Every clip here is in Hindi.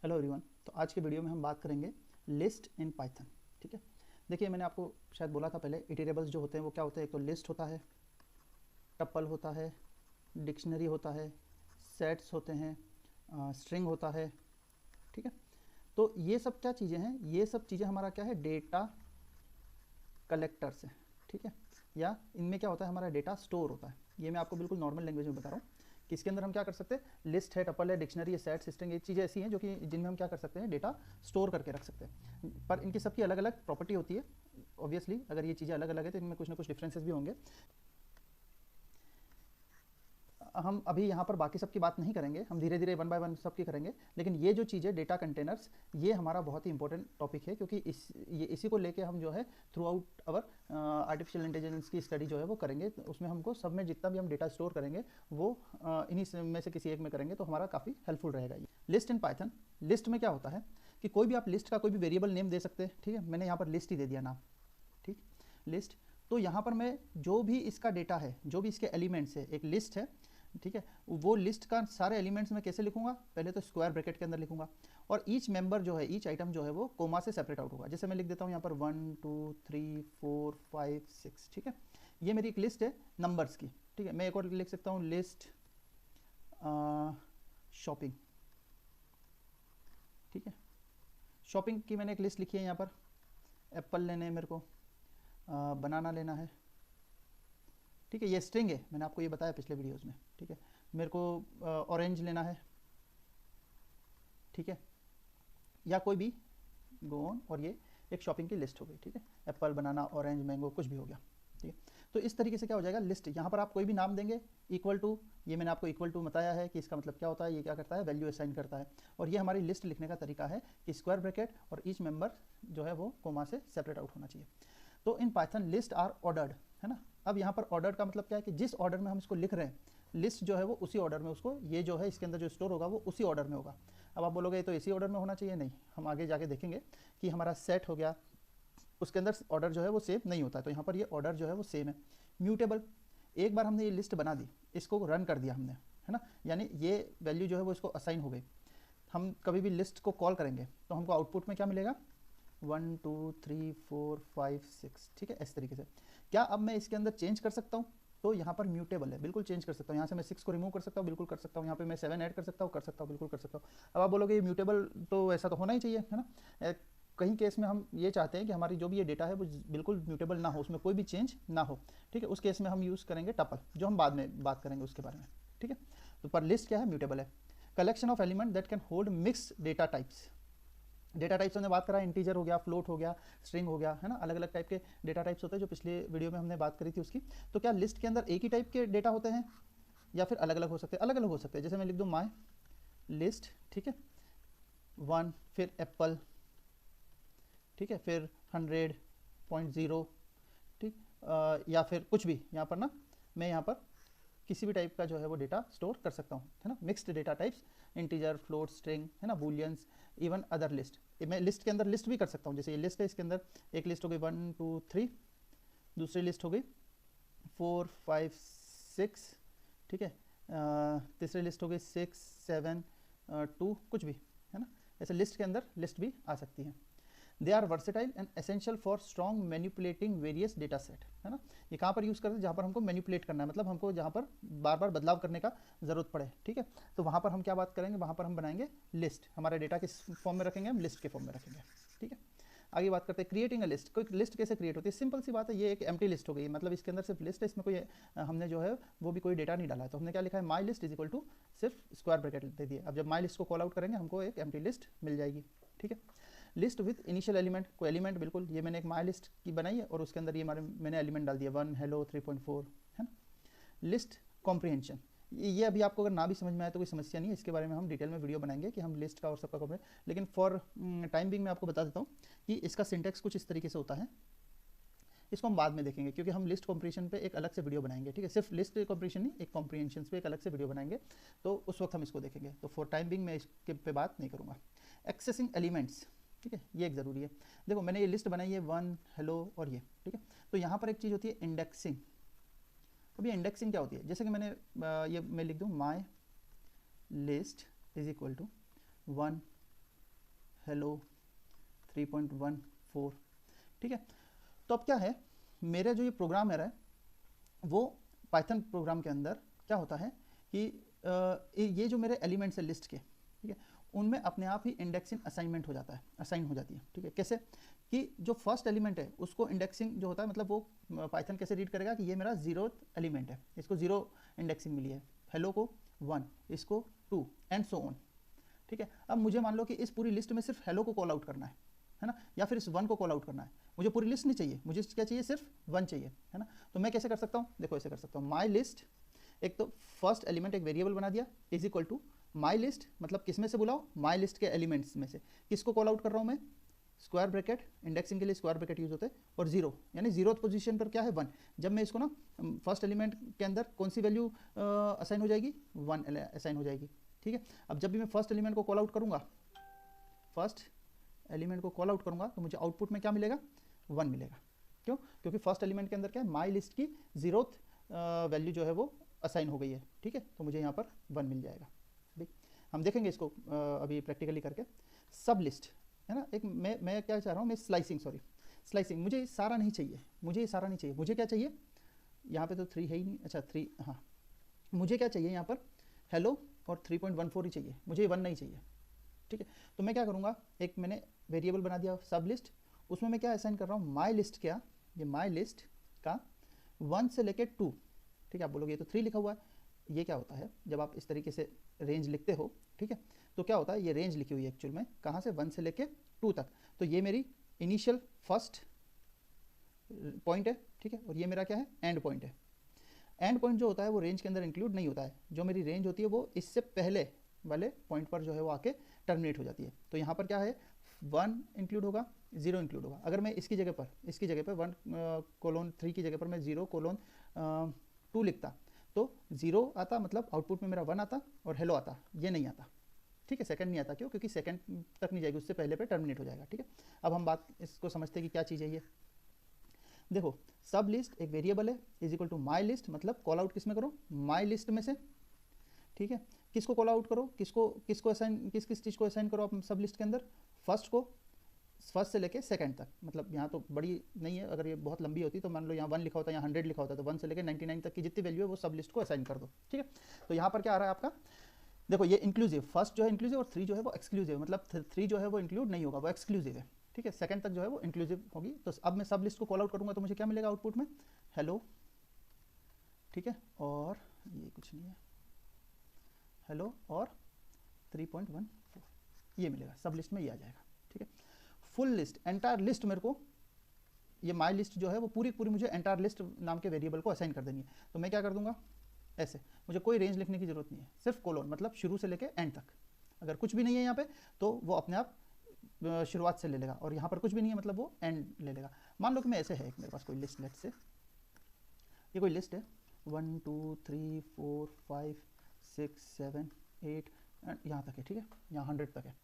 Hello everyone. तो आज के वीडियो में हम बात करेंगे लिस्ट इन पाइथन। ठीक है, देखिए मैंने आपको शायद बोला था पहले, इटरेबल्स जो होते हैं वो क्या होते हैं। एक तो लिस्ट होता है, टपल होता है, डिक्शनरी होता है, सेट्स होते हैं, स्ट्रिंग होता है। ठीक है, तो ये सब क्या चीज़ें हैं, ये सब चीज़ें हमारा क्या है, डेटा कलेक्टर्स हैं। ठीक है, या इनमें क्या होता है, हमारा डेटा स्टोर होता है। ये मैं आपको बिल्कुल नॉर्मल लैंग्वेज में बता रहा हूँ कि इसके अंदर हम क्या कर सकते हैं, लिस्ट है, टपल है, डिक्शनरी है, सेट, स्ट्रिंग, ये चीज़ें ऐसी हैं जो कि जिनमें हम क्या कर सकते हैं, डेटा स्टोर करके रख सकते हैं। पर इनकी सबकी अलग अलग प्रॉपर्टी होती है। ऑब्वियसली अगर ये चीज़ें अलग अलग है तो इनमें कुछ ना कुछ डिफरेंसेस भी होंगे। हम अभी यहाँ पर बाकी सब की बात नहीं करेंगे, हम धीरे धीरे वन बाय वन सब की करेंगे। लेकिन ये जो चीज़ है डेटा कंटेनर्स, ये हमारा बहुत ही इंपॉर्टेंट टॉपिक है, क्योंकि इसी को लेके हम जो है through out our artificial intelligence की स्टडी जो है वो करेंगे। तो उसमें हमको सब में जितना भी हम डेटा स्टोर करेंगे वो इन्हीं में से किसी एक में करेंगे, तो हमारा काफ़ी हेल्पफुल रहेगा ये लिस्ट इन पाइथन। लिस्ट में क्या होता है कि कोई भी आप लिस्ट का कोई भी वेरिएबल नेम दे सकते हैं। ठीक है, मैंने यहाँ पर लिस्ट ही दे दिया नाम। ठीक, लिस्ट। तो यहाँ पर मैं जो भी इसका डेटा है, जो भी इसके एलिमेंट्स है, एक लिस्ट है। ठीक है, वो लिस्ट का सारे एलिमेंट्स में कैसे लिखूंगा, पहले तो स्क्वायर ब्रैकेट के अंदर लिखूंगा, और ईच मेंबर जो है, ईच आइटम जो है वो कोमा से सेपरेट आउट होगा। जैसे मैं लिख देता हूँ यहाँ पर 1 2 3 4 5 6। ठीक है, ये मेरी एक लिस्ट है नंबर्स की। ठीक है, मैं एक और लिख सकता हूँ लिस्ट शॉपिंग। ठीक है, शॉपिंग की मैंने एक लिस्ट लिखी है। यहाँ पर एप्पल लेने हैं मेरे को, बनाना लेना है। ठीक है, ये स्ट्रिंग है, मैंने आपको ये बताया पिछले वीडियोस में। ठीक है, मेरे को ऑरेंज लेना है। ठीक है, या कोई भी गो ऑन, और ये एक शॉपिंग की लिस्ट हो गई। ठीक है, एप्पल, बनाना, ऑरेंज, मैंगो, कुछ भी हो गया। ठीक है, तो इस तरीके से क्या हो जाएगा लिस्ट। यहाँ पर आप कोई भी नाम देंगे, इक्वल टू, ये मैंने आपको इक्वल टू बताया है कि इसका मतलब क्या होता है, ये क्या करता है, वैल्यू असाइन करता है। और ये हमारी लिस्ट लिखने का तरीका है कि स्क्वायर ब्रैकेट और ईच मेंबर जो है वो कोमा से सेपरेट आउट होना चाहिए। तो in Python list are ordered, है ना। अब यहाँ पर ऑर्डर का मतलब क्या है कि जिस ऑर्डर में हम इसको लिख रहे हैं, लिस्ट जो है वो उसी ऑर्डर में, उसको ये जो है इसके अंदर जो स्टोर होगा वो उसी ऑर्डर में होगा। अब आप बोलोगे तो इसी ऑर्डर में होना चाहिए, नहीं, हम आगे जाके देखेंगे कि हमारा सेट हो गया, उसके अंदर ऑर्डर जो है वो सेम नहीं होता है। तो यहाँ पर ये ऑर्डर जो है वो सेम है। म्यूटेबल, एक बार हमने ये लिस्ट बना दी, इसको रन कर दिया हमने, है ना, यानी ये वैल्यू जो है वो इसको असाइन हो गई। हम कभी भी लिस्ट को कॉल करेंगे तो हमको आउटपुट में क्या मिलेगा, 1 2 3 4 5 6। ठीक है, इस तरीके से। क्या अब मैं इसके अंदर चेंज कर सकता हूँ, तो यहाँ पर म्यूटेबल है, बिल्कुल चेंज कर सकता हूँ। यहाँ से मैं 6 को रिमूव कर सकता हूँ, बिल्कुल कर सकता हूँ। यहाँ पे मैं 7 ऐड कर सकता हूँ, बिल्कुल कर सकता हूँ। अब आप बोलोगे ये म्यूटेबल, तो ऐसा तो होना ही चाहिए, है ना। कहीं केस में हम ये चाहते हैं कि हमारी जो भी ये डेटा है वो बिल्कुल म्यूटेबल ना हो, उसमें कोई भी चेंज ना हो। ठीक है, उस केस में हम यूज़ करेंगे टपल, जो हम बाद में बात करेंगे उसके बारे में। ठीक है, तो पर लिस्ट क्या है, म्यूटेबल है। Collection of element that can hold mix data types. Data types हमने बात करा, इंटीजर हो गया, फ्लोट हो गया, स्ट्रिंग हो गया, है ना। अलग अलग टाइप के डेटा टाइप्स होते हैं, जो पिछले वीडियो में हमने बात करी थी उसकी। तो क्या लिस्ट के अंदर एक ही टाइप के डेटा होते हैं या फिर अलग अलग हो सकते हैं, अलग अलग हो सकते हैं। जैसे मैं लिख दूँ माई लिस्ट, ठीक है, 1, फिर एप्पल, ठीक है, फिर 100.0, ठीक, या फिर कुछ भी। यहाँ पर ना मैं यहाँ पर किसी भी टाइप का जो है वो डेटा स्टोर कर सकता हूँ, है ना। Mixed data types, integer, float, string, है ना, बूलियंस, इवन अदर लिस्ट। मैं लिस्ट के अंदर लिस्ट भी कर सकता हूँ। जैसे ये लिस्ट है, इसके अंदर एक लिस्ट हो गई 1 2 3, दूसरी लिस्ट हो गई 4 5 6, ठीक है, तीसरी लिस्ट हो गई 6 7 2, कुछ भी, है ना। ऐसे लिस्ट के अंदर लिस्ट भी आ सकती है। They are versatile and essential for strong manipulating various data set, है ना। ये कहाँ पर यूज़ करते हैं, जहाँ पर हमको मैनिपुलेट करना है, मतलब हमको जहाँ पर बार बार बदलाव करने का ज़रूरत पड़े। ठीक है, तो वहाँ पर हम क्या बात करेंगे, वहाँ पर हम बनाएंगे लिस्ट। हमारे डेटा किस फॉर्म में रखेंगे, हम लिस्ट के फॉर्म में रखेंगे। ठीक है, आगे बात करते हैं क्रिएटिंग अ लिस्ट। कोई लिस्ट कैसे क्रिएट होती है, सिंपल सी बात है, ये एक एम्प्टी लिस्ट हो गई, मतलब इसके अंदर सिर्फ लिस्ट है, इसमें कोई हमने जो है वो भी कोई डेटा नहीं डाला है। तो हमने क्या लिखा है, my list is equal to, सिर्फ स्क्वायर ब्रैकेट दे दिए। अब जब माई लिस्ट को कॉल आउट करेंगे हमको एक एम्प्टी लिस्ट मिल जाएगी। ठीक है, लिस्ट विथ इनिशियल एलिमेंट, कोई एलिमेंट, बिल्कुल ये मैंने एक माई लिस्ट की बनाई है और उसके अंदर ये मैंने एलिमेंट डाल दिया 1 हेलो 3.4, है ना। लिस्ट कॉम्प्रिहेंशन, ये अभी आपको अगर ना भी समझ में आए तो कोई समस्या नहीं है, इसके बारे में हम डिटेल में वीडियो बनाएंगे कि हम लिस्ट का और सबका कॉम्प्रिहेंशन। लेकिन फॉर टाइम बिंग मैं आपको बता देता हूँ कि इसका सिंटेक्स कुछ इस तरीके से होता है। इसको हम बाद में देखेंगे, क्योंकि हम लिस्ट कॉम्प्रिहेंशन पे एक अलग से वीडियो बनाएंगे। ठीक है, सिर्फ लिस्ट कॉम्प्रिहेंशन नहीं, एक कॉम्प्रिहेंशन पे एक अलग से वीडियो बनाएंगे, तो उस वक्त हम इसको देखेंगे। तो फॉर टाइम बिंग मैं इसके पे बात नहीं करूँगा। एक्सेसिंग एलिमेंट्स, ठीक है, ये एक ज़रूरी है। देखो मैंने ये लिस्ट बनाई है 1 हेलो और ये, ठीक है। तो यहाँ पर एक चीज़ होती है इंडेक्सिंग। अब ये इंडेक्सिंग क्या होती है, जैसे कि मैंने ये मैं लिख दूँ my list is equal to 1 hello 3.14, ठीक है। तो अब क्या है, मेरे जो ये प्रोग्राम है वो पाइथन प्रोग्राम के अंदर क्या होता है कि ये जो मेरे एलिमेंट्स है लिस्ट के, ठीक है, उनमें अपने आप ही इंडेक्सिंग असाइनमेंट हो जाता है, असाइन हो जाती है, ठीक है। कैसे कि जो फर्स्ट एलिमेंट है उसको इंडेक्सिंग जो होता है, मतलब वो पाइथन कैसे रीड करेगा कि ये मेरा 0th एलिमेंट है, इसको 0 इंडेक्सिंग मिली है, हेलो को 1, इसको 2 एंड सो ऑन, ठीक है। अब मुझे मान लो कि इस पूरी लिस्ट में सिर्फ हेलो को कॉल आउट करना है ना, या फिर इस 1 को कॉल आउट करना है, मुझे पूरी लिस्ट नहीं चाहिए, मुझे क्या चाहिए, सिर्फ 1 चाहिए, है ना। तो मैं कैसे कर सकता हूँ, देखो ऐसे कर सकता हूँ, माई लिस्ट, एक तो फर्स्ट एलिमेंट एक वेरिएबल बना दिया, is equal to my list, मतलब किस में से बुलाओ, माई लिस्ट के एलिमेंट्स में से, किसको कॉल आउट कर रहा हूँ मैं, स्क्वायर ब्रैकेट, इंडेक्सिंग के लिए स्क्वायर ब्रैकेट यूज होते हैं, और 0 यानी 0th पोजीशन पर क्या है 1, जब मैं इसको ना फर्स्ट एलिमेंट के अंदर कौन सी वैल्यू असाइन हो जाएगी, 1 असाइन हो जाएगी, ठीक है। अब जब भी मैं फर्स्ट एलिमेंट को कॉल आउट करूँगा, फर्स्ट एलिमेंट को कॉल आउट करूँगा तो मुझे आउटपुट में क्या मिलेगा, 1 मिलेगा, क्यों, क्योंकि फर्स्ट एलिमेंट के अंदर क्या है, माई लिस्ट की 0th वैल्यू जो है वो असाइन हो गई है, ठीक है, तो मुझे यहाँ पर 1 मिल जाएगा। हम देखेंगे इसको अभी प्रैक्टिकली करके। सब लिस्ट है ना, एक मैं क्या चाह रहा हूँ, मैं स्लाइसिंग, मुझे ये सारा नहीं चाहिए, मुझे क्या चाहिए, यहाँ पे तो 3 है ही नहीं, अच्छा 3, हाँ, मुझे क्या चाहिए यहाँ पर, हेलो और 3.14 ही चाहिए, मुझे 1 नहीं चाहिए, ठीक है। तो मैं क्या करूँगा, एक मैंने वेरिएबल बना दिया सब लिस्ट, उसमें मैं क्या असाइन कर रहा हूँ, माई लिस्ट, क्या ये माई लिस्ट का 1 से लेके 2, ठीक है। आप बोलोगे ये तो 3 लिखा हुआ है, ये क्या होता है, जब आप इस तरीके से रेंज लिखते हो, ठीक है, तो क्या होता है, ये रेंज लिखी हुई है एक्चुअल में कहाँ से, 1 से लेके 2 तक, तो ये मेरी इनिशियल फर्स्ट पॉइंट है, ठीक है, और ये मेरा क्या है, एंड पॉइंट है। एंड पॉइंट जो होता है वो रेंज के अंदर इंक्लूड नहीं होता है, जो मेरी रेंज होती है वो इससे पहले वाले पॉइंट पर जो है वो आके टर्मिनेट हो जाती है। तो यहाँ पर क्या है, 1 इंक्लूड होगा, 0 इंक्लूड होगा। अगर मैं इसकी जगह पर 1:3 की जगह पर मैं 0:2 लिखता तो 0 आता, मतलब आउटपुट में मेरा 1 आता और हेलो आता, ये नहीं आता, ठीक है, सेकंड नहीं आता, क्यों, क्योंकि सेकंड तक नहीं जाएगी, उससे पहले पे टर्मिनेट हो जाएगा, ठीक है। अब हम बात इसको समझते हैं कि क्या चीज़ है ये। देखो सब लिस्ट एक वेरिएबल है, is equal to my list, मतलब कॉल आउट किस में करो, माई लिस्ट में से, ठीक है। किसको कॉल आउट करो, किसको असाइन, किस चीज़ को असाइन करो आप सब लिस्ट के अंदर, फर्स्ट से लेके सेकंड तक, मतलब यहाँ तो बड़ी नहीं है, अगर ये बहुत लंबी होती तो मान लो यहाँ 1 लिखा होता है, यहाँ 100 लिखा होता है, तो 1 से लेके 99 तक की जितनी वैल्यू है वो सब लिस्ट को असाइन कर दो, ठीक है। तो यहाँ पर क्या आ रहा है आपका, देखो ये इंक्लूसिव, फर्स्ट जो है इंक्लूसिव और 3 जो है वो एक्सक्लूसिव, मतलब 3 जो है वो इंक्लूड नहीं होगा, वो एक्सक्लूसिव है, ठीक है, सेकंड तक जो है वो इंक्लूसिव होगी। तो अब मैं सब लिस्ट को कॉल आउट करूँगा तो मुझे क्या मिलेगा आउटपुट में, हेलो, ठीक है, और ये कुछ नहीं है, हेलो और 3.14 ये मिलेगा, सब लिस्ट में ये आ जाएगा, ठीक है। फुल लिस्ट, एंटायर लिस्ट, मेरे को ये माई लिस्ट जो है वो पूरी मुझे एंटायर लिस्ट नाम के वेरिएबल को असाइन कर देनी है। तो मैं क्या कर दूंगा, ऐसे, मुझे कोई रेंज लिखने की जरूरत नहीं है, सिर्फ कोलोन, मतलब शुरू से लेके एंड तक, अगर कुछ भी नहीं है यहाँ पे तो वो अपने आप शुरुआत से ले लेगा, और यहाँ पर कुछ भी नहीं है मतलब वो एंड ले लेगा। मान लो कि मैं ऐसे है, मेरे पास कोई लिस्ट, लेट से ये कोई लिस्ट है 1 2 3 4 5 6 7 8 यहाँ तक है, ठीक है, यहाँ 100 तक है।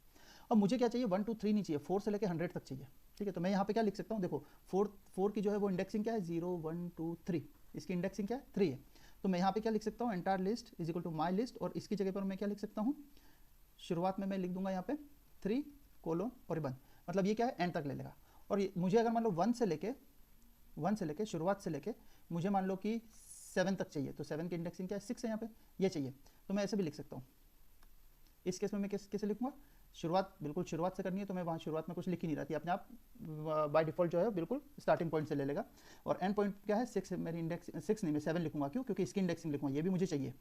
अब मुझे क्या चाहिए, 1 2 3 नहीं चाहिए, 4 से लेकर 100 तक चाहिए, ठीक है। तो मैं यहाँ पे क्या लिख सकता हूँ, देखो 4 की जो है वो इंडेक्सिंग क्या है, 0 1 2 3, इसकी इंडेक्सिंग क्या है 3 है। तो मैं यहाँ पे क्या लिख सकता हूँ, entire list is equal to my list, और इसकी जगह पर मैं क्या लिख सकता हूँ, शुरुआत में मैं लिख दूंगा यहाँ पे 3 कोलोन और 1, मतलब ये क्या है, एंड तक ले लेगा। और मुझे अगर मान लो 1 से लेके शुरुआत से लेके मुझे मान लो कि 7 तक चाहिए, तो 7 की इंडेक्सिंग क्या है, 6 है यहाँ पे, ये चाहिए, तो मैं ऐसे भी लिख सकता हूँ। इस केस में मैं कैसे लिखूंगा, शुरुआत बिल्कुल शुरुआत से करनी है, तो मैं वहाँ शुरुआत में कुछ लिख ही नहीं रहती, अपने आप बाय डिफॉल्ट जो है बिल्कुल स्टार्टिंग पॉइंट से ले लेगा। और एंड पॉइंट क्या है, 6, मेरी इंडेक्स 6 नहीं, मैं 7 लिखूंगा, क्यों, क्योंकि इसकी इंडेक्सिंग लिखूंगा, ये भी मुझे चाहिए,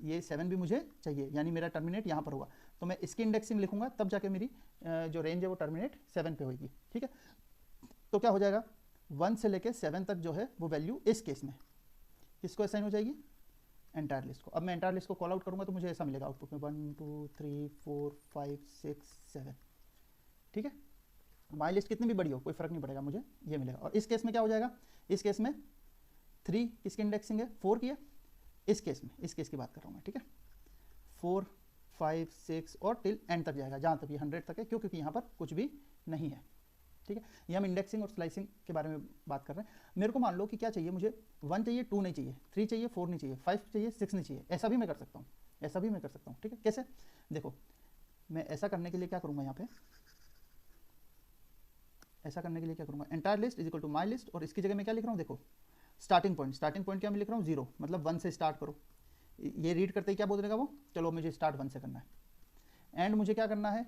ये 7 भी मुझे चाहिए, यानी मेरा टर्मिनेट यहाँ पर होगा, तो मैं इसकी इंडेक्सिंग लिखूंगा, तब जाके मेरी जो रेंज है वो टर्मिनेट 7 पे होगी, ठीक है। तो क्या हो जाएगा, 1 से लेके 7 तक जो है वो वैल्यू इस केस में किसको असाइन हो जाएगी, एंटायर लिस्ट को। अब मैं एंटायर लिस्ट को कॉल आउट करूंगा तो मुझे ऐसा मिलेगा आउटपुट में 1 2 3 4 5 6 7, ठीक है। माई लिस्ट कितनी भी बड़ी हो कोई फर्क नहीं पड़ेगा, मुझे ये मिलेगा। और इस केस में क्या हो जाएगा, इस केस में 3 किसकी इंडेक्सिंग है, 4 की है, इस केस की बात कर रहा हूँ मैं, ठीक है। 4 5 6 और टिल एंड तक जाएगा, जहाँ तक ये 100 तक है, क्यों, क्योंकि यहाँ पर कुछ भी नहीं है, ठीक है। ये हम इंडेक्सिंग और स्लाइसिंग के बारे में बात कर रहे हैं। मेरे को मान लो कि क्या चाहिए, मुझे 1 चाहिए, 2 नहीं चाहिए, 3 चाहिए, 4 नहीं चाहिए, 5 चाहिए, 6 नहीं चाहिए, ऐसा भी मैं कर सकता हूँ, ठीक है। कैसे, देखो मैं ऐसा करने के लिए क्या करूँगा, यहाँ पे ऐसा करने के लिए क्या करूँगा, entire list is equal to my list, और इसकी जगह मैं क्या लिख रहा हूँ, देखो स्टार्टिंग पॉइंट क्या मैं लिख रहा हूँ 0, मतलब 1 से स्टार्ट करो। ये रीड करते ही क्या बोल देगा वो, चलो मुझे स्टार्ट 1 से करना है, एंड मुझे क्या करना है,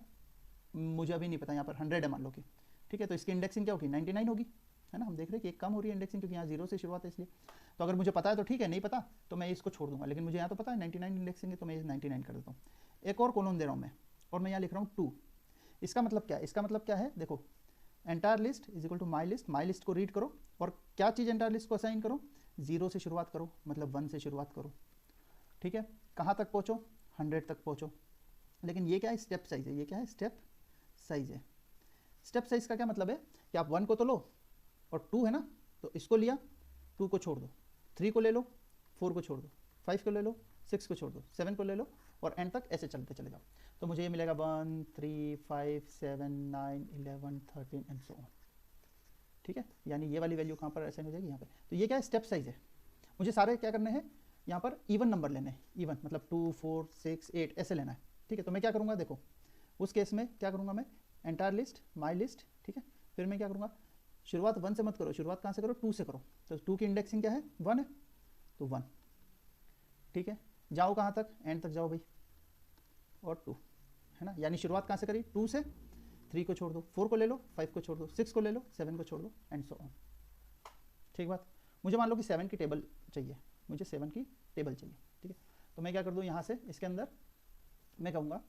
मुझे अभी नहीं पता, यहाँ पर 100 है मान लो कि, ठीक है, तो इसकी इंडेक्सिंग क्या होगी 99 होगी, है ना। हम देख रहे हैं कि एक कम हो रही है इंडेक्सिंग, क्योंकि यहाँ 0 से शुरुआत है इसलिए। तो अगर मुझे पता है तो ठीक है, नहीं पता तो मैं इसको छोड़ दूंगा, लेकिन मुझे यहाँ तो पता है 99 इंडेक्सिंग है, तो मैं ये 99 कर देता हूँ। एक और कॉलम दे रहा हूँ मैं, और मैं यहाँ लिख रहा हूँ 2। इसका मतलब क्या है, इसका मतलब क्या है, देखो entire list is equal to my list को रीड करो, और क्या चीज़ एंटायर लिस्ट को असाइन करो, 0 से शुरुआत करो, मतलब 1 से शुरुआत करो, ठीक है। कहाँ तक पहुँचो, 100 तक पहुँचो। लेकिन ये क्या है, स्टेप साइज है, ये क्या है, स्टेप साइज है। स्टेप साइज का क्या मतलब है कि आप 1 को तो लो, और 2 है ना, तो इसको लिया, 2 को छोड़ दो, 3 को ले लो, 4 को छोड़ दो, 5 को ले लो, 6 को छोड़ दो, 7 को ले लो, और एंड तक ऐसे चलते चले जाओ। तो मुझे ये मिलेगा 1 3 5 7 9 11 13 एंड सो ऑन, ठीक है। यानी ये वाली वैल्यू कहाँ पर असाइन हो जाएगी, यहाँ पे। तो ये क्या है, स्टेप साइज है। मुझे सारे क्या करने हैं, यहाँ पर इवन नंबर लेने हैं, इवन मतलब 2 4 6 8 ऐसे लेना है, ठीक है। तो मैं क्या करूँगा, देखो उस केस में क्या करूँगा मैं, एंटायर लिस्ट माई लिस्ट, ठीक है। फिर मैं क्या करूँगा, शुरुआत 1 से मत करो, शुरुआत कहाँ से करो, 2 से करो। तो 2 की इंडेक्सिंग क्या है, 1 है, तो 1, ठीक है। जाओ कहाँ तक, एंड तक जाओ भाई, और 2, है ना। यानी शुरुआत कहाँ से करी, 2 से, 3 को छोड़ दो, 4 को ले लो, 5 को छोड़ दो, 6 को ले लो, 7 को छोड़ दो, एंड सो ऑन, ठीक बात। मुझे मान लो कि 7 की टेबल चाहिए, मुझे 7 की टेबल चाहिए, ठीक है। तो मैं क्या कर दूँ, यहाँ से इसके अंदर मैं कहूँगा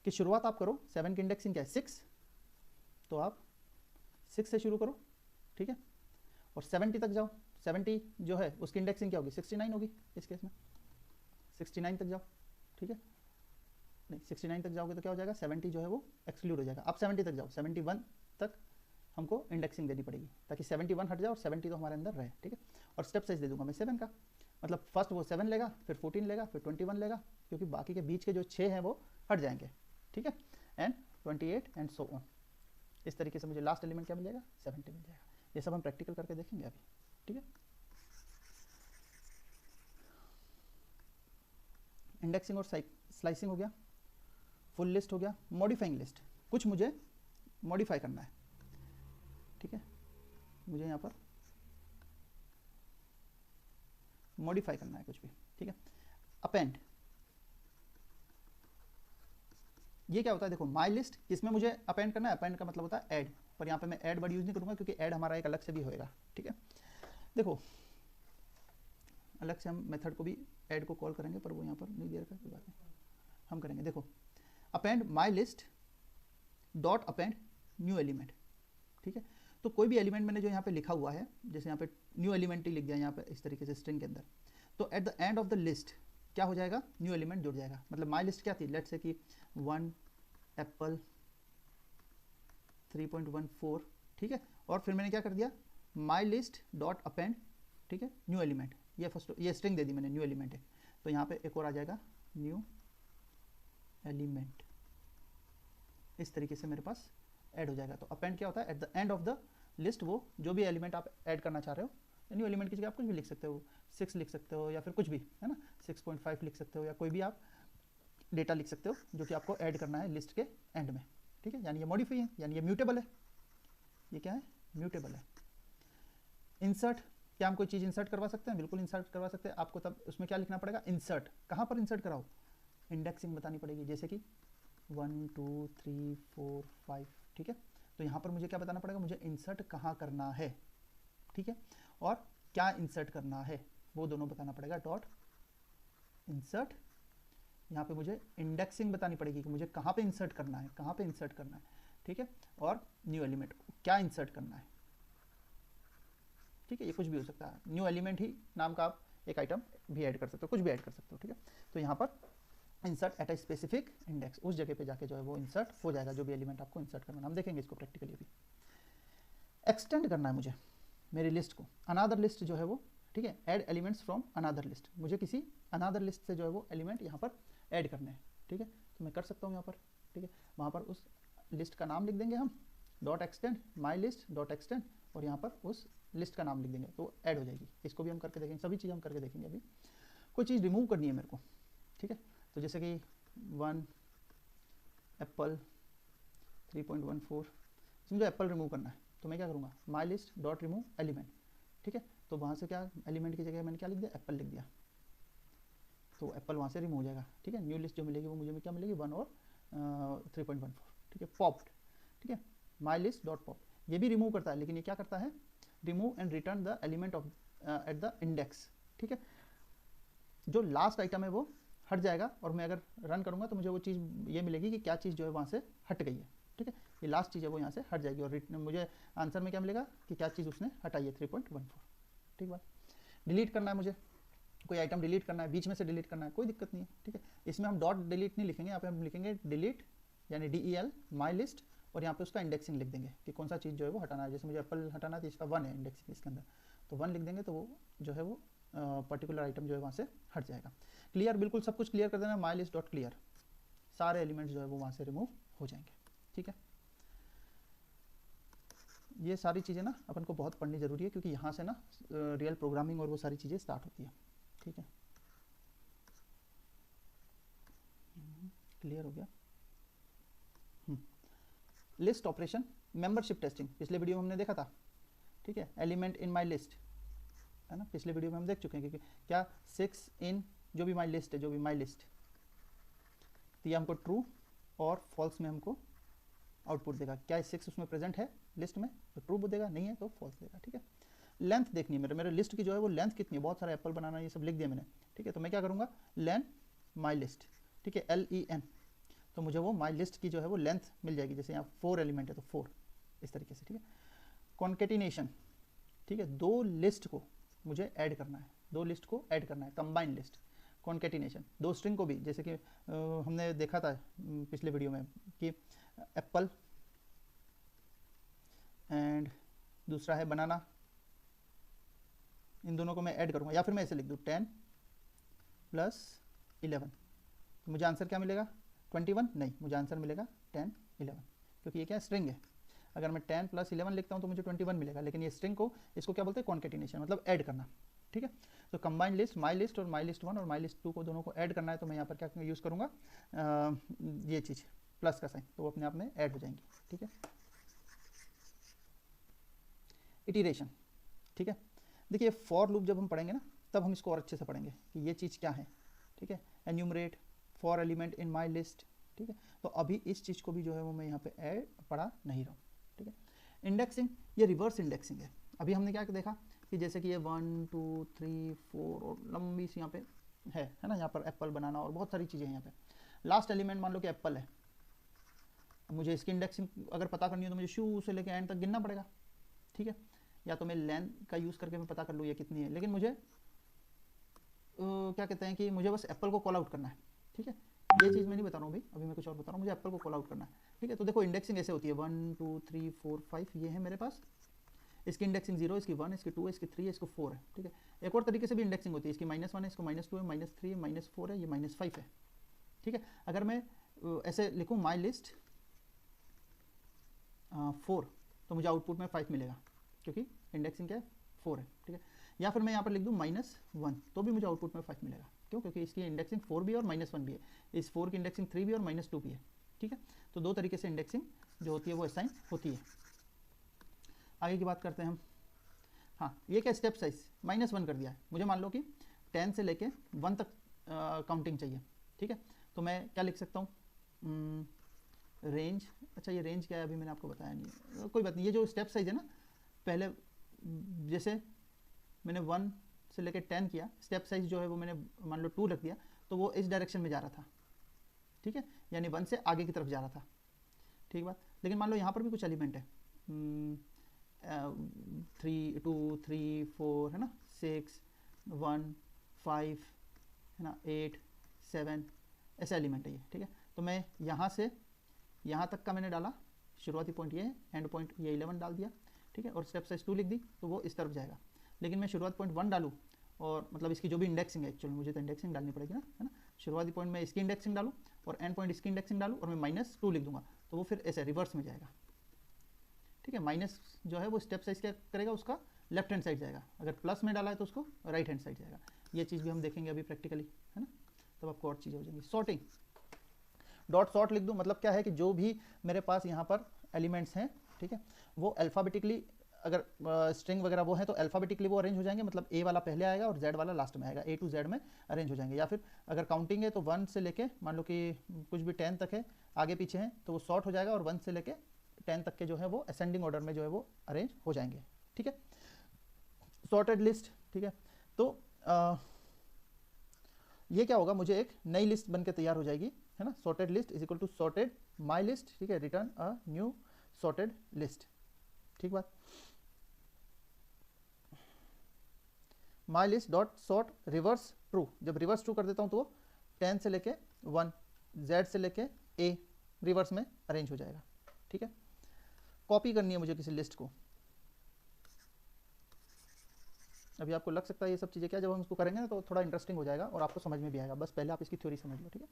कि शुरुआत आप करो, 7 की इंडेक्सिंग क्या है 6, तो आप 6 से शुरू करो, ठीक है, और 70 तक जाओ। 70 जो है उसकी इंडेक्सिंग क्या होगी, 69 होगी इस केस में, 69 तक जाओ, ठीक है। नहीं 69 तक जाओगे तो क्या हो जाएगा, 70 जो है वो एक्सक्लूड हो जाएगा। आप 70 तक जाओ, 71 तक हमको इंडेक्सिंग देनी पड़ेगी, ताकि 71 हट जाए और 70 तो हमारे अंदर रहे, ठीक है। और स्टेप साइज दे दूंगा मैं 7 का, मतलब फर्स्ट वो 7 लेगा, फिर 14 लेगा, फिर 21 लेगा, क्योंकि बाकी के बीच के जो 6 हैं वो हट जाएंगे, ठीक है, एंड 28 एंड सो ऑन। इस तरीके से मुझे लास्ट एलिमेंट क्या मिल जाएगा, 70 मिल जाएगा। ये सब हम प्रैक्टिकल करके देखेंगे अभी, ठीक है। इंडेक्सिंग और स्लाइसिंग हो गया, फुल लिस्ट हो गया। मॉडिफाइंग लिस्ट, कुछ मुझे मॉडिफाई करना है, ठीक है। मुझे यहाँ पर मॉडिफाई करना है कुछ भी, ठीक है। अपेंड, ये क्या होता है, देखो माई लिस्ट, किसमें मुझे अपेंड करना है, अपेंड का मतलब होता है ऐड, पर यहाँ पे मैं ऐड वर्ड यूज नहीं करूँगा, क्योंकि ऐड हमारा एक अलग से भी होएगा, ठीक है। देखो अलग से हम मेथड को भी ऐड को कॉल करेंगे, पर वो यहाँ पर नहीं दे रखा, कोई बात नहीं, हम करेंगे। देखो अपेंड माई list dot append new element, ठीक है। तो कोई भी एलिमेंट मैंने जो यहाँ पे लिखा हुआ है, जैसे यहाँ पे न्यू एलिमेंट ही लिख दिया यहाँ पे इस तरीके से स्ट्रिंग के अंदर, तो at the end of the list क्या हो जाएगा, न्यू एलिमेंट जुड़ जाएगा। मतलब माई लिस्ट क्या थी, लेट्स से कि 1 एप्पल 3.14, ठीक है। और फिर मैंने क्या कर दिया, माई लिस्ट डॉट अपेंड, ठीक है, न्यू एलिमेंट, ये फर्स्ट ये स्ट्रिंग दे दी मैंने, न्यू एलिमेंट है, तो यहाँ पे एक और आ जाएगा न्यू एलिमेंट, इस तरीके से मेरे पास ऐड हो जाएगा। तो अपेंड क्या होता है, at the end of the list वो जो भी एलिमेंट आप ऐड करना चाह रहे हो, न्यू एलिमेंट की जगह आप कुछ भी लिख सकते हो, 6 लिख सकते हो, या फिर कुछ भी, है ना, 6.5 लिख सकते हो, या कोई भी आप डेटा लिख सकते हो जो कि आपको ऐड करना है लिस्ट के एंड में, ठीक है। यानी ये मॉडिफाई है, यानी ये म्यूटेबल है, ये क्या है, म्यूटेबल है। इंसर्ट, क्या हम कोई चीज़ इंसर्ट करवा सकते हैं, बिल्कुल इंसर्ट करवा सकते हैं। आपको तब उसमें क्या लिखना पड़ेगा, इंसर्ट, कहाँ पर इंसर्ट कराओ, इंडेक्सिंग बतानी पड़ेगी, जैसे कि 1 2 3 4 5, ठीक है। तो यहाँ पर मुझे क्या बताना पड़ेगा, मुझे इंसर्ट कहाँ करना है, ठीक है, और क्या इंसर्ट करना है, वो दोनों बताना पड़ेगा। डॉट इंसर्ट, यहाँ पे मुझे इंडेक्सिंग बतानी पड़ेगी कि मुझे कहाँ पे इंसर्ट करना है, कहाँ पे इंसर्ट करना है, ठीक है, और न्यू एलिमेंट क्या इंसर्ट करना है, ठीक है। ये कुछ भी हो सकता है, न्यू एलिमेंट ही नाम का आप एक आइटम भी ऐड कर सकते हो, कुछ भी ऐड कर सकते हो, ठीक है। तो यहाँ पर insert at a specific index, उस जगह पे जाके जो है वो इंसर्ट हो जाएगा, जो भी एलिमेंट आपको इंसर्ट करना है। हम देखेंगे इसको प्रैक्टिकली अभी। एक्सटेंड करना है मुझे मेरी लिस्ट को, अनादर लिस्ट जो है वो, ठीक है, add elements from another list, मुझे किसी अनादर लिस्ट से जो है वो एलिमेंट यहाँ पर ऐड करने हैं, ठीक है। तो मैं कर सकता हूँ यहाँ पर, ठीक है, वहाँ पर उस लिस्ट का नाम लिख देंगे हम, dot extend my list dot extend, और यहाँ पर उस लिस्ट का नाम लिख देंगे, तो ऐड हो जाएगी। इसको भी हम करके देखेंगे, सभी चीज़ हम करके देखेंगे अभी। कोई चीज़ रिमूव करनी है मेरे को, ठीक है, तो जैसे कि 1 एप्पल 3.14, मुझे एप्पल रिमूव करना है, तो मैं क्या करूँगा, माई लिस्ट डॉट रिमूव एलिमेंट, ठीक है। तो वहाँ से क्या, एलिमेंट की जगह मैंने क्या लिख दिया, एप्पल लिख दिया, तो एप्पल वहाँ से रिमूव हो जाएगा, ठीक है। न्यू लिस्ट जो मिलेगी वो मुझे क्या मिलेगी, 1 और 3.14, ठीक है, पॉप्ड, ठीक है। माई लिस्ट डॉट पॉप ये भी रिमूव करता है, लेकिन ये क्या करता है, remove and return the element of at the index, ठीक है। जो लास्ट आइटम है वो हट जाएगा, और मैं अगर रन करूँगा तो मुझे वो चीज़ ये मिलेगी कि क्या चीज़ जो है वहाँ से हट गई है, ठीक है। ये लास्ट चीज़ है वो यहाँ से हट जाएगी, और मुझे आंसर में क्या मिलेगा कि क्या चीज़ उसने हटाई है, 3.14, ठीक बात। डिलीट करना है मुझे, कोई आइटम डिलीट करना है, बीच में से डिलीट करना है, कोई दिक्कत नहीं है, ठीक है। इसमें हम डॉट डिलीट नहीं लिखेंगे, यहाँ पे हम लिखेंगे डिलीट यानी DEL माई लिस्ट, और यहाँ पे उसका इंडेक्सिंग लिख देंगे कि कौन सा चीज़ जो है वो हटाना है। जैसे मुझे एप्पल हटाना है तो इसका 1 है इंडेक्सिंग इसके अंदर, तो 1 लिख देंगे तो वो जो है वो पर्टिकुलर आइटम जो है वहाँ से हट जाएगा। क्लियर, बिल्कुल सब कुछ क्लियर कर देना, माई लिस्ट डॉट क्लियर, सारे एलिमेंट्स जो है वो वहाँ से रिमूव हो जाएंगे, ठीक है। ये सारी चीज़ें ना अपन को बहुत पढ़नी ज़रूरी है, क्योंकि यहाँ से ना रियल प्रोग्रामिंग और वो सारी चीज़ें स्टार्ट होती है, ठीक है। क्लियर हो गया। लिस्ट ऑपरेशन, मेंबरशिप टेस्टिंग पिछले वीडियो में हमने देखा था, ठीक है। एलिमेंट इन माई लिस्ट है ना, पिछले वीडियो में हम देख चुके हैं, क्योंकि क्या 6 इन जो भी माई लिस्ट है, जो भी माई लिस्ट, तो ये हमको ट्रू और फॉल्स में हमको आउटपुट देगा। क्या 6 उसमें प्रेजेंट है लिस्ट में तो ट्रू देगा, नहीं है तो फॉल्स देगा, ठीक है। लेंथ देखनी है मेरे लिस्ट की जो है वो लेंथ कितनी है, बहुत सारा एप्पल बनाना ये सब लिख दिया मैंने, ठीक है। तो मैं क्या करूँगा, लेन माई लिस्ट, ठीक है, LEN, तो मुझे वो माई लिस्ट की जो है वो लेंथ मिल जाएगी। जैसे यहाँ 4 एलिमेंट है तो 4 इस तरीके से, ठीक है। कॉन्केटिनेशन, ठीक है, 2 लिस्ट को मुझे ऐड करना है, 2 लिस्ट को ऐड करना है, कंबाइंड लिस्ट, कॉन्केटिनेशन। 2 स्ट्रिंग को भी, जैसे कि हमने देखा था पिछले वीडियो में कि एप्पल एंड दूसरा है बनाना, इन दोनों को मैं ऐड करूँगा, या फिर मैं ऐसे लिख दूँ 10 + 11, तो मुझे आंसर क्या मिलेगा, 21 नहीं, मुझे आंसर मिलेगा 10 11, क्योंकि ये क्या स्ट्रिंग है। अगर मैं 10 + 11 लिखता हूँ तो मुझे 21 मिलेगा, लेकिन ये स्ट्रिंग को, इसको क्या बोलते हैं, कॉन्केटिनेशन, मतलब ऐड करना, ठीक है। तो कंबाइंड लिस्ट, माई लिस्ट और माई लिस्ट 1 और माई लिस्ट 2 को दोनों को ऐड करना है, तो मैं यहाँ पर क्या यूज़ करूँगा, ये चीज़ प्लस का साइन, तो वो अपने आप में ऐड हो जाएंगी, ठीक है। इटीरेशन, ठीक है। देखिए फॉर लूप जब हम पढ़ेंगे ना, तब हम इसको और अच्छे से पढ़ेंगे कि ये चीज़ क्या है, ठीक है। Enumerate for element in my list, ठीक है। तो अभी इस चीज़ को भी जो है वो मैं यहाँ पे ऐड पढ़ा नहीं रहा हूँ, ठीक है। इंडेक्सिंग, ये रिवर्स इंडेक्सिंग है। अभी हमने क्या देखा कि जैसे कि ये 1 2 3 4 और लंबी सी यहाँ पे है ना, यहाँ पर एप्पल बनाना और बहुत सारी चीज़ें हैं यहाँ पे। लास्ट एलिमेंट मान लो कि एप्पल है, मुझे इसकी इंडेक्सिंग अगर पता करनी हो तो मुझे शुरू से लेकर एंड तक गिनना पड़ेगा, ठीक है। या तो मैं लेन का यूज़ करके मैं पता कर लूँ ये कितनी है, लेकिन मुझे क्या कहते हैं कि मुझे बस एप्पल को कॉल आउट करना है, ठीक है। ये चीज़ मैं नहीं बता रहा हूँ अभी मैं कुछ और बता रहा हूँ, मुझे एप्पल को कॉल आउट करना है, ठीक है। तो देखो इंडेक्सिंग ऐसे होती है 1 2 3 4 5 ये है मेरे पास, इसकी इंडेक्सिंग 0, इसकी 1, इसकी 2 है, इसकी 3 है, इसको 4 है, ठीक है। एक और तरीके से भी इंडेक्सिंग होती है, इसकी -1 है, इसको -2 है, -3 है, -4 है, ये -5 है, ठीक है। अगर मैं ऐसे लिखूँ माई लिस्ट 4 तो मुझे आउटपुट में 5 मिलेगा, क्योंकि इंडेक्सिंग क्या है 4 है, ठीक है। या फिर मैं यहाँ पर लिख दूँ -1 तो भी मुझे आउटपुट में 5 मिलेगा, क्यों, क्योंकि इसकी इंडेक्सिंग 4 भी और -1 भी है, इस 4 की इंडेक्सिंग 3 भी और -2 भी है, ठीक है। तो 2 तरीके से इंडेक्सिंग जो होती है वो असाइन होती है। आगे की बात करते हैं हम। हाँ, ये क्या स्टेप साइज -1 कर दिया है, मुझे मान लो कि 10 से लेके 1 तक काउंटिंग चाहिए, ठीक है। तो मैं क्या लिख सकता हूँ, रेंज, अच्छा ये रेंज क्या है अभी मैंने आपको बताया नहीं, कोई बात नहीं। ये जो स्टेप साइज है ना, पहले जैसे मैंने 1 से लेके 10 किया, स्टेप साइज जो है वो मैंने मान लो 2 रख दिया, तो वो इस डायरेक्शन में जा रहा था, ठीक है, यानी 1 से आगे की तरफ जा रहा था, ठीक बात। लेकिन मान लो यहाँ पर भी कुछ एलिमेंट है, 3 2 3 4 है ना, 6 1 5 है ना, 8 7 ऐसा एलिमेंट है ये, ठीक है। तो मैं यहाँ से यहाँ तक का मैंने डाला, शुरुआती पॉइंट ये है, एंड पॉइंट ये 11 डाल दिया, ठीक है, और स्टेप साइज 2 लिख दी, तो वो इस तरफ जाएगा। लेकिन मैं शुरुआत पॉइंट 1 डालूँ, और मतलब इसकी जो भी इंडेक्सिंग है, एक्चुअली मुझे तो इंडेक्सिंग डालनी पड़ेगी ना, है ना। शुरुआती पॉइंट में इसकी इंडेक्सिंग डालूँ और एंड पॉइंट इसकी इंडेक्सिंग डालूँ, और मैं -2 लिख दूंगा, तो वो फिर ऐसे रिवर्स में जाएगा, ठीक है। माइनस जो है वो स्टेप साइज क्या करेगा, उसका लेफ्ट हैंड साइड जाएगा, अगर प्लस में डाला है तो उसको राइट हैंड साइड जाएगा। ये चीज़ भी हम देखेंगे अभी प्रैक्टिकली, है ना, तब आपको और चीज़ें हो जाएंगी। सॉर्टिंग, डॉट सॉर्ट लिख दूँ, मतलब क्या है कि जो भी मेरे पास यहाँ पर एलिमेंट्स हैं, ठीक है। वो अल्फ़ाबेटिकली अगर स्ट्रिंग वगैरह वो है तो अल्फ़ाबेटिकली वो अरेंज हो जाएंगे, मतलब ए वाला पहले आएगा और जेड वाला लास्ट में आएगा, ए टू जेड में अरेंज हो जाएंगे। या फिर अगर काउंटिंग है तो 1 से लेके मान लो कि कुछ भी 10 तक है, आगे पीछे हैं तो वो शॉर्ट हो जाएगा और 1 से लेके 10 तक के जो है वो असेंडिंग ऑर्डर में जो है वो अरेंज हो जाएंगे, ठीक है। सॉर्टेड लिस्ट, ठीक है। तो ये क्या होगा, मुझे एक नई लिस्ट बन के तैयार हो जाएगी, है ना। Sorted list is equal to sorted my list, ठीक है, return a new sorted list, ठीक बात। My list dot sort reverse true, जब रिवर्स ट्रू कर देता हूं तो वो 10 से लेके 1 जेड से लेके ए रिवर्स में अरेंज हो जाएगा, ठीक है। कॉपी करनी है मुझे किसी लिस्ट को, अभी आपको लग सकता है ये सब चीज़ें क्या, जब हम इसको करेंगे ना तो थोड़ा इंटरेस्टिंग हो जाएगा और आपको समझ में भी आएगा, बस पहले आप इसकी थ्योरी समझ लो, ठीक है।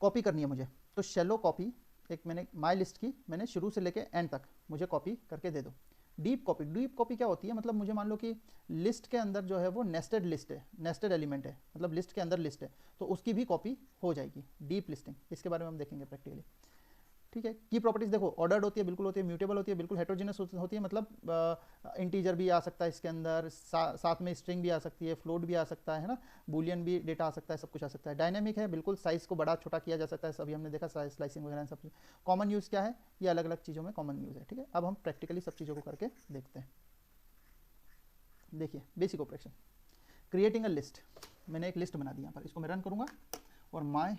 कॉपी करनी है मुझे, तो शैलो कॉपी, एक मैंने माई लिस्ट की, मैंने शुरू से लेके एंड तक मुझे कॉपी करके दे दो। डीप कॉपी, डीप कॉपी क्या होती है, मतलब मुझे मान लो कि लिस्ट के अंदर जो है वो नेस्टेड लिस्ट है, नेस्टेड एलिमेंट है, मतलब लिस्ट के अंदर लिस्ट है, तो उसकी भी कॉपी हो जाएगी, डीप लिस्टिंग, इसके बारे में हम देखेंगे प्रैक्टिकली, ठीक है। की प्रॉपर्टीज देखो, ऑर्डर्ड होती है, बिल्कुल होती है, म्यूटेबल होती है, बिल्कुल हेटेरोजेनस होती है, मतलब इंटीजर भी आ सकता है इसके अंदर, साथ में स्ट्रिंग भी आ सकती है, फ्लोट भी आ सकता है ना, बूलियन भी डेटा आ सकता है, सब कुछ आ सकता है। डायनेमिक है, बिल्कुल साइज को बड़ा छोटा किया जा सकता है, अभी हमने देखा स्लाइसिंग वगैरह सब। कॉमन यूज़ क्या है, ये अलग अलग चीज़ों में कॉमन यूज़ है, ठीक है। अब हम प्रैक्टिकली सब चीज़ों को करके देखते हैं। देखिए basic operation, creating a list, मैंने एक लिस्ट बना दी यहाँ पर, इसको मैं रन करूँगा और माई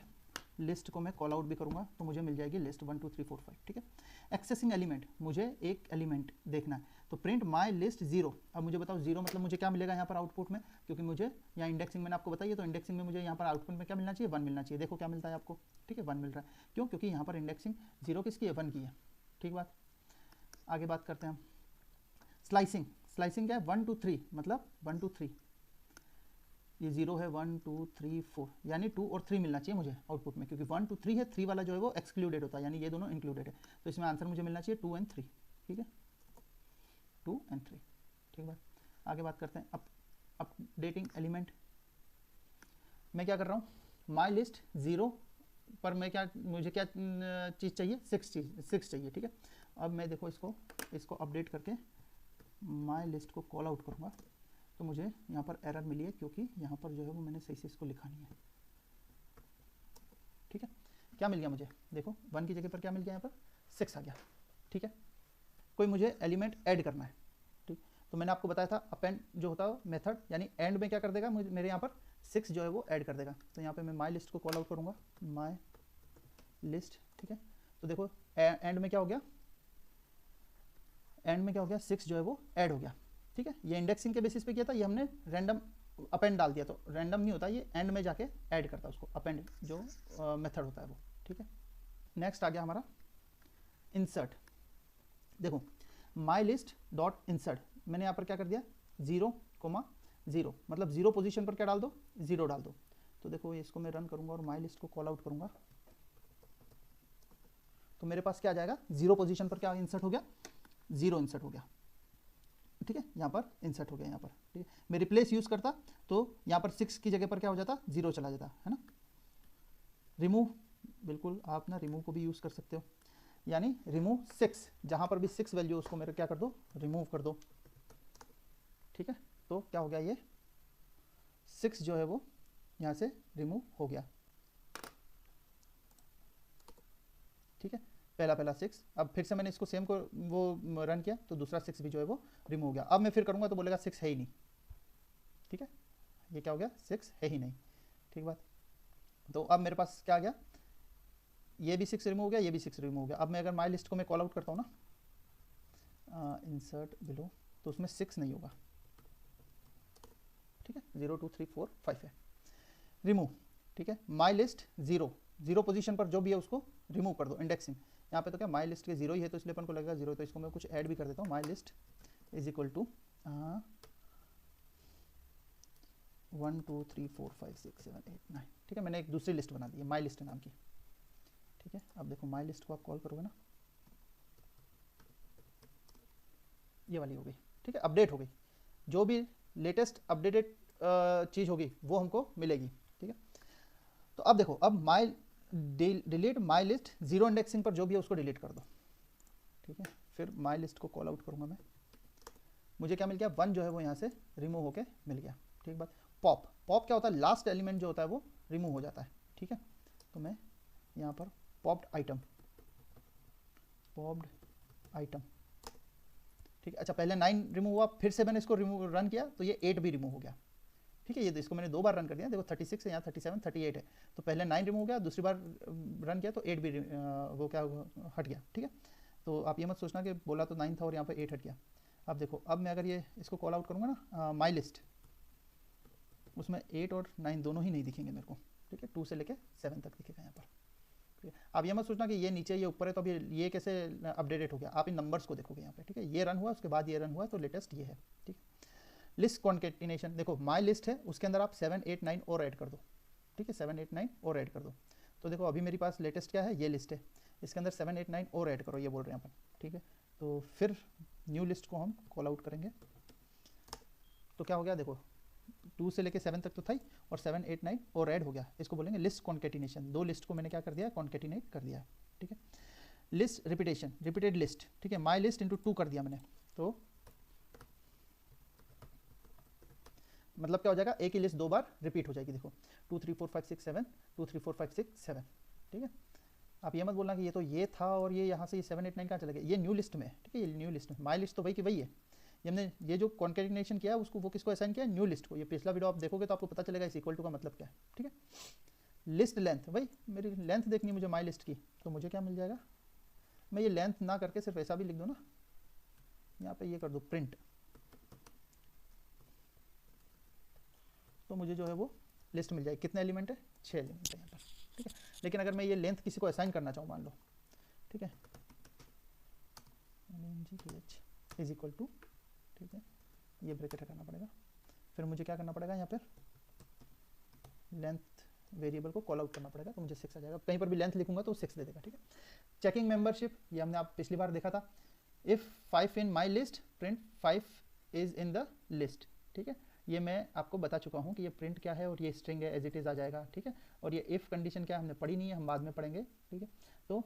लिस्ट को मैं कॉल आउट भी करूंगा तो मुझे मिल जाएगी लिस्ट 1 2 3 4 5, ठीक है। एक्सेसिंग एलिमेंट, मुझे एक एलिमेंट देखना है तो प्रिंट माई लिस्ट 0। अब मुझे बताओ 0 मतलब मुझे क्या मिलेगा यहाँ पर आउटपुट में, क्योंकि मुझे यहाँ इंडेक्सिंग मैंने आपको बताइए, तो इंडेक्सिंग में मुझे यहाँ पर आउटपुट में क्या मिलना चाहिए, 1 मिलना चाहिए। देखो क्या मिलता है आपको, ठीक है, 1 मिल रहा है, क्यों, क्योंकि यहाँ पर इंडेक्सिंग 0 किसकी है, 1 की है, ठीक बात। आगे बात करते हैं हम स्लाइसिंग, स्लाइसिंग क्या है, 1 2 3, मतलब 1 2 3, ये 0 है, 1 2 3 4, यानी 2 और 3 मिलना चाहिए मुझे आउटपुट में, क्योंकि 1 2 3 है, 3 वाला जो है वो एक्सक्लूडेड होता है, यानी ये दोनों इंक्लूडेड है, तो इसमें आंसर मुझे मिलना चाहिए 2 एंड 3, ठीक है, 2 एंड 3, ठीक है। आगे बात करते हैं अपडेटिंग एलिमेंट, मैं क्या कर रहा हूँ, माई लिस्ट 0 पर मैं क्या, मुझे क्या चीज़ चाहिए, 6 चाहिए, ठीक है। अब मैं देखो इसको अपडेट करके माई लिस्ट को कॉल आउट करूँगा तो मुझे यहाँ पर एरर मिली है, क्योंकि यहाँ पर जो है वो मैंने सही से इसको लिखा नहीं है, ठीक है। क्या मिल गया मुझे, देखो 1 की जगह पर क्या मिल गया, यहाँ पर 6 आ गया, ठीक है। कोई मुझे एलिमेंट ऐड करना है, ठीक, तो मैंने आपको बताया था अपेंड जो होता है मेथड, यानी एंड में क्या कर देगा, मुझे मेरे यहाँ पर 6 जो है वो ऐड कर देगा, तो यहाँ पर मैं माई लिस्ट को कॉल आउट करूँगा, माई लिस्ट, ठीक है। तो देखो एंड में क्या हो गया, एंड में क्या हो गया, 6 जो है वो ऐड हो गया, ठीक है। ये इंडेक्सिंग के बेसिस पे किया था, ये हमने रैंडम अपेंड डाल दिया, तो रैंडम नहीं होता, ये एंड में जाके ऐड करता है उसको, अपेंड जो मेथड होता है वो, ठीक है। नेक्स्ट आ गया हमारा इंसर्ट, देखो माई लिस्ट डॉट इंसर्ट, मैंने यहाँ पर क्या कर दिया 0,0, मतलब 0 पोजीशन पर क्या डाल दो, 0 डाल दो। तो देखो इसको मैं रन करूंगा और माई लिस्ट को कॉल आउट करूंगा तो मेरे पास क्या आ जाएगा, 0 पोजीशन पर क्या इंसर्ट हो गया, 0 इंसर्ट हो गया, ठीक है, यहाँ पर इंसर्ट हो गया, यहाँ पर, ठीक है। मैं रिप्लेस यूज़ करता तो यहाँ पर 6 की जगह पर क्या हो जाता, 0 चला जाता, है ना। रिमूव, बिल्कुल आप ना रिमूव को भी यूज़ कर सकते हो, यानी रिमूव 6, जहाँ पर भी 6 वैल्यू उसको मेरे क्या कर दो, रिमूव कर दो, ठीक है। तो क्या हो गया, ये 6 जो है वो यहाँ से रिमूव हो गया, ठीक है। पहला 6, अब फिर से मैंने इसको सेम को वो रन किया तो दूसरा 6 भी जो है वो रिमूव हो गया। अब मैं फिर करूंगा तो बोलेगा 6 है ही नहीं, ठीक है, ये क्या हो गया, 6 है ही नहीं, ठीक बात। तो अब मेरे पास क्या आ गया, ये भी 6 रिमूव हो गया, ये भी 6 रिमूव हो गया। अब मैं अगर माई लिस्ट को मैं कॉल आउट करता हूँ ना, इंसर्ट बिलो, तो उसमें 6 नहीं होगा, ठीक है, 0 2 3 4 5 है, रिमूव, ठीक है। माई लिस्ट 0 पोजीशन पर जो भी है उसको रिमूव कर दो, इंडेक्सिंग, यहाँ पे तो क्या माई लिस्ट के 0 ही है तो इसलिए अपन को लगेगा 0, तो इसको मैं कुछ ऐड भी कर देता हूँ, my list is equal to 1 2 3 4 5 6 7 8 9, ठीक है। मैंने एक दूसरी लिस्ट बना दी है माई लिस्ट नाम की, ठीक है। अब देखो माई लिस्ट को आप कॉल करोगे ना, ये वाली हो गई, ठीक है, अपडेट हो गई, जो भी लेटेस्ट अपडेटेड चीज़ होगी वो हमको मिलेगी, ठीक है। तो अब देखो, अब माई डिलीट माई लिस्ट 0 इंडेक्सिंग पर जो भी है उसको डिलीट कर दो, ठीक है। फिर माई लिस्ट को कॉल आउट करूँगा मैं, मुझे क्या मिल गया, 1 जो है वो यहाँ से रिमूव होके मिल गया। ठीक बात। पॉप, पॉप क्या होता है, लास्ट एलिमेंट जो होता है वो रिमूव हो जाता है। ठीक है, तो मैं यहाँ पर पॉप्ड आइटम, पॉप्ड आइटम, ठीक है। अच्छा, पहले 9 रिमूव हुआ, फिर से मैंने इसको रिमूव रन किया तो ये 8 भी रिमूव हो गया। ठीक है, ये तो इसको मैंने 2 बार रन कर दिया, देखो 36 है यहाँ, 37, 38 है, तो पहले 9 रिमूव हो गया, दूसरी बार रन किया तो 8 भी वो क्या हट गया। ठीक है, तो आप ये मत सोचना कि बोला तो 9 था और यहाँ पर 8 हट गया। अब देखो, अब मैं अगर ये इसको कॉल आउट करूँगा ना माई लिस्ट, उसमें 8 और 9 दोनों ही नहीं दिखेंगे मेरे को। ठीक है, 2 से लेके 7 तक दिखेगा यहाँ पर। ठीक है, आप ये मत सोचना कि ये नीचे ये ऊपर है तो अभी ये कैसे अपडेटेड हो गया, आप इन नंबर्स को देखोगे यहाँ पे। ठीक है, ये रन हुआ, उसके बाद ये रन हुआ, तो लेटेस्ट ये है। ठीक है, लिस्ट कॉन्केटिनेशन, देखो माई लिस्ट है, उसके अंदर आप 7, 8, 9 और ऐड कर दो। ठीक है, 7, 8, 9 और ऐड कर दो, तो देखो अभी मेरे पास लेटेस्ट क्या है, ये लिस्ट है, इसके अंदर 7, 8, 9 और ऐड करो, ये बोल रहे हैं अपन। ठीक है, तो फिर न्यू लिस्ट को हम कॉल आउट करेंगे, तो क्या हो गया, देखो 2 से लेके 7 तक तो था ही, और 7, 8, 9 और ऐड हो गया, इसको बोलेंगे लिस्ट कॉन्केटिनेशन। 2 लिस्ट को मैंने क्या कर दिया, कॉन्केटिनेट कर दिया है। ठीक है, लिस्ट रिपीटेशन, रिपीटेड लिस्ट। ठीक है, माई लिस्ट इंटू 2 कर दिया मैंने, तो मतलब क्या हो जाएगा, एक ही लिस्ट 2 बार रिपीट हो जाएगी। देखो 2, 3, 4, 5, 6, 7, 2, 3, 4, 5, 6, 7। ठीक है, आप ये मत बोलना कि ये तो ये था और ये यहाँ से ये 7, 8, 9 कहाँ चला गया, ये न्यू लिस्ट में है। ठीक है, ये न्यू लिस्ट में, माई लिस्ट तो वही की वही है, ये हमने ये जो कॉन्केटिनेशन किया है उसको वो किसको असाइन किया, न्यू लिस्ट को। ये पिछला वीडियो आप देखोगे तो आपको पता चलेगा इस इक्वल टू का मतलब क्या है। ठीक है, लिस्ट लेंथ, भाई मेरी लेंथ देखनी है मुझे माई लिस्ट की, तो मुझे क्या मिल जाएगा, मैं ये लेंथ ना करके सिर्फ ऐसा भी लिख दूँ ना, यहाँ पे ये कर दूँ प्रिंट, तो मुझे जो है वो लिस्ट मिल जाएगी। कितने एलिमेंट है, 6 एलिमेंट है यहाँ पर। ठीक है, लेकिन अगर मैं ये लेंथ किसी को असाइन करना चाहूँ, मान लो, ठीक है, length इज इक्वल टू, ठीक है, ये ब्रैकेट हटाना पड़ेगा, फिर मुझे क्या करना पड़ेगा, यहाँ पर लेंथ वेरिएबल को कॉल आउट करना पड़ेगा, तो मुझे 6 आ जाएगा। कहीं पर भी लेंथ लिखूंगा तो 6 दे देगा। ठीक है, चेकिंग मेंबरशिप, ये हमने आप पिछली बार देखा था, if 5 in my list print 5 is in the list. ठीक है, ये मैं आपको बता चुका हूँ कि ये प्रिंट क्या है और ये स्ट्रिंग है, एज इट इज़ आ जाएगा। ठीक है, और ये इफ़ कंडीशन क्या है हमने पढ़ी नहीं है, हम बाद में पढ़ेंगे। ठीक है, तो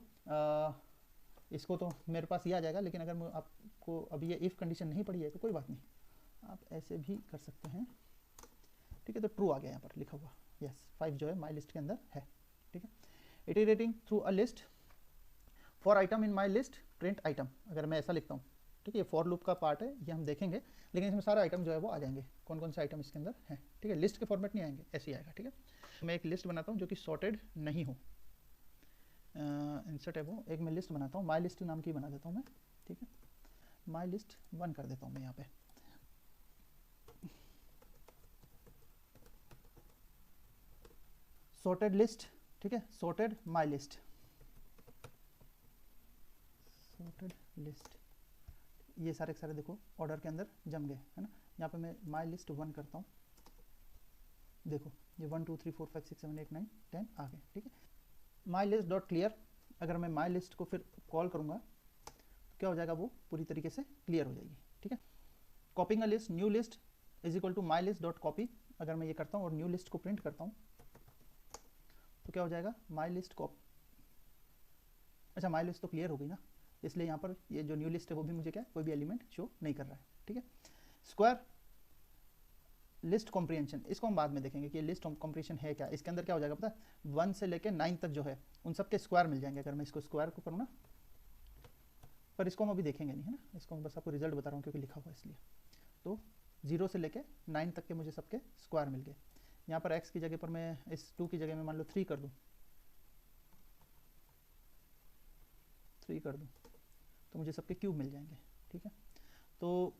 इसको तो मेरे पास ये आ जाएगा, लेकिन अगर आपको अभी ये इफ़ कंडीशन नहीं पढ़ी है तो कोई बात नहीं, आप ऐसे भी कर सकते हैं। ठीक है, तो ट्रू आ गया यहाँ पर लिखा हुआ, यस 5 जो है माई लिस्ट के अंदर है। ठीक है, iterating through a list for item in my list print item, अगर मैं ऐसा लिखता हूँ। ठीक है, ये फॉर लूप का पार्ट है, ये हम देखेंगे, लेकिन इसमें सारे आइटम जो है वो आ जाएंगे, कौन कौन से आइटम इसके अंदर हैं। ठीक है, लिस्ट के फॉर्मेट नहीं आएंगे, ऐसे ही आएगा। ठीक है, मैं एक लिस्ट बनाता हूँ जो कि सॉर्टेड नहीं हो, इंसर्ट है वो, एक मैं लिस्ट बनाता हूँ, माई लिस्ट नाम की बना देता हूँ मैं। ठीक है, माई लिस्ट 1 कर देता हूँ मैं यहाँ पे। सॉर्टेड लिस्ट, ठीक है, sorted my list, sorted list, ये सारे सारे देखो ऑर्डर के अंदर जम गए, है ना। यहाँ पे मैं माई लिस्ट 1 करता हूँ, देखो ये 1, 2, 3, 4, 5, 6, 7, 8, 9, 10 आ गए। ठीक है, माई लिस्ट डॉट क्लियर, अगर मैं माई लिस्ट को फिर कॉल करूँगा तो क्या हो जाएगा, वो पूरी तरीके से क्लियर हो जाएगी। ठीक है, copying a list, new list is equal to my list dot copy, अगर मैं ये करता हूँ और न्यू लिस्ट को प्रिंट करता हूँ तो क्या हो जाएगा, माई लिस्ट कॉपी। अच्छा, माई लिस्ट तो क्लियर हो गई ना, इसलिए यहाँ पर ये जो न्यू लिस्ट है वो भी मुझे क्या, कोई भी एलिमेंट शो नहीं कर रहा है। ठीक है, स्क्वायर लिस्ट कॉम्प्रिहेंशन, इसको हम बाद में देखेंगे कि ये लिस्ट कॉम्प्रिहेंशन है क्या। इसके अंदर क्या हो जाएगा पता है, 1 से लेके 9 तक जो है उन सब के स्क्वायर मिल जाएंगे, अगर मैं इसको स्क्वायर को करूँ ना, पर इसको हम अभी देखेंगे नहीं, है ना, इसको मैं बस आपको रिजल्ट बता रहा हूँ क्योंकि लिखा हुआ है इसलिए। तो 0 से लेके 9 तक के मुझे सबके स्क्वायर मिल गए। यहाँ पर x की जगह पर मैं इस 2 की जगह में मान लो 3 कर दूँ, 3 कर दूँ तो मुझे सबके क्यूब मिल जाएंगे। ठीक है, तो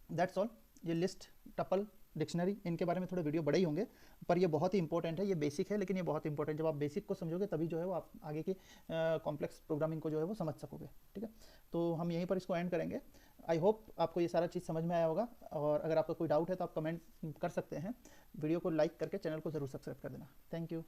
दैट्स ऑल। ये लिस्ट, टपल, डिक्शनरी, इनके बारे में थोड़े वीडियो बड़े ही होंगे, पर ये बहुत ही इंपॉर्टेंट है, ये बेसिक है लेकिन ये बहुत इंपॉर्टेंट, जब आप बेसिक को समझोगे तभी जो है वो आप आगे की कॉम्प्लेक्स प्रोग्रामिंग को जो है वो समझ सकोगे। ठीक है, तो हम यहीं पर इसको एंड करेंगे। आई होप आपको ये सारा चीज़ समझ में आया होगा, और अगर आपका कोई डाउट है तो आप कमेंट कर सकते हैं। वीडियो को लाइक करके चैनल को ज़रूर सब्सक्राइब कर देना। Thank you.